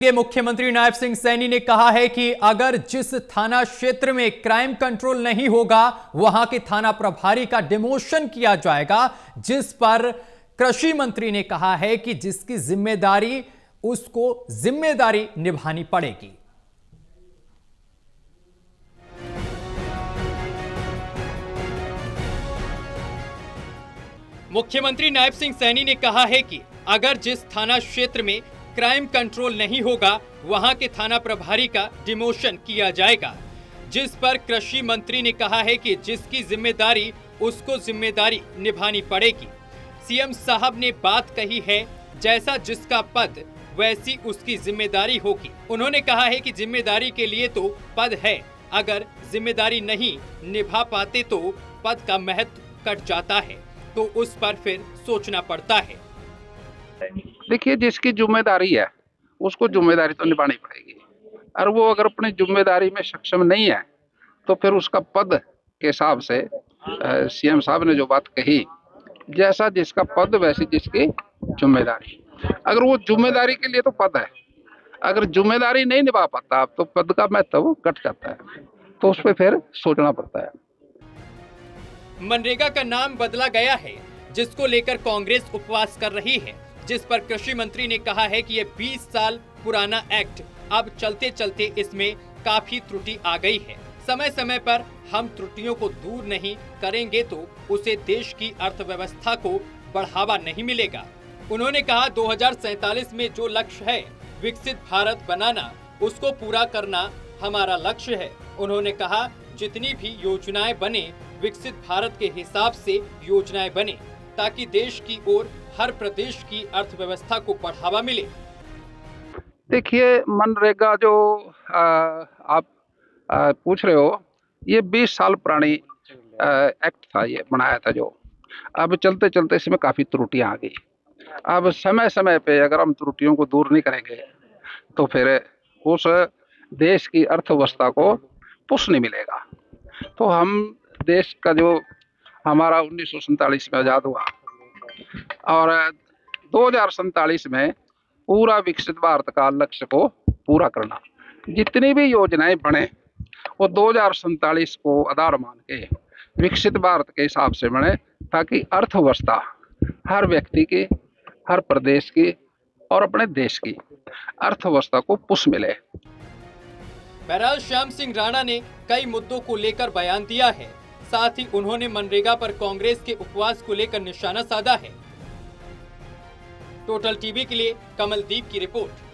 के मुख्यमंत्री नायब सिंह सैनी ने कहा है कि अगर जिस थाना क्षेत्र में क्राइम कंट्रोल नहीं होगा वहां के थाना प्रभारी का डिमोशन किया जाएगा, जिस पर कृषि मंत्री ने कहा है कि जिसकी जिम्मेदारी उसको जिम्मेदारी निभानी पड़ेगी। मुख्यमंत्री नायब सिंह सैनी ने कहा है कि अगर जिस थाना क्षेत्र में क्राइम कंट्रोल नहीं होगा वहां के थाना प्रभारी का डिमोशन किया जाएगा, जिस पर कृषि मंत्री ने कहा है कि जिसकी जिम्मेदारी उसको जिम्मेदारी निभानी पड़ेगी। सीएम साहब ने बात कही है, जैसा जिसका पद वैसी उसकी जिम्मेदारी होगी। उन्होंने कहा है कि जिम्मेदारी के लिए तो पद है, अगर जिम्मेदारी नहीं निभा पाते तो पद का महत्व कट जाता है, तो उस पर फिर सोचना पड़ता है। देखिए, जिसकी जिम्मेदारी है उसको जिम्मेदारी तो निभानी पड़ेगी, और वो अगर अपनी जिम्मेदारी में सक्षम नहीं है तो फिर उसका पद के हिसाब से सीएम साहब ने जो बात कही, जैसा जिसका पद वैसी जिसकी जिम्मेदारी। अगर वो जिम्मेदारी के लिए तो पद है, अगर जिम्मेदारी नहीं निभा पाता तो पद का महत्व घट जाता है, तो उस पर फिर सोचना पड़ता है। मनरेगा का नाम बदला गया है, जिसको लेकर कांग्रेस उपवास कर रही है, जिस पर कृषि मंत्री ने कहा है कि ये 20 साल पुराना एक्ट, अब चलते चलते इसमें काफी त्रुटि आ गई है। समय समय पर हम त्रुटियों को दूर नहीं करेंगे तो उसे देश की अर्थव्यवस्था को बढ़ावा नहीं मिलेगा। उन्होंने कहा 2047 में जो लक्ष्य है विकसित भारत बनाना, उसको पूरा करना हमारा लक्ष्य है। उन्होंने कहा जितनी भी योजनाएं बने विकसित भारत के हिसाब से योजनाएं बने, ताकि देश की ओर हर प्रदेश की अर्थव्यवस्था को बढ़ावा मिले। देखिए, मनरेगा जो आप पूछ रहे हो, ये 20 साल पुरानी एक्ट था, ये बनाया था जो। अब चलते चलते इसमें काफी त्रुटियां आ गई। अब समय समय पे अगर हम त्रुटियों को दूर नहीं करेंगे तो फिर उस देश की अर्थव्यवस्था को पुश नहीं मिलेगा। तो हम देश का जो हमारा 1947 में आजाद हुआ और 2047 में पूरा विकसित भारत का लक्ष्य को पूरा करना, जितनी भी योजनाएं बने वो 2047 को आधार मान के विकसित भारत के हिसाब से बने, ताकि अर्थव्यवस्था हर व्यक्ति की, हर प्रदेश की और अपने देश की अर्थव्यवस्था को पुश मिले। बहरहाल श्याम सिंह राणा ने कई मुद्दों को लेकर बयान दिया है, साथ ही उन्होंने मनरेगा पर कांग्रेस के उपवास को लेकर निशाना साधा है। टोटल टीवी के लिए कमलदीप की रिपोर्ट।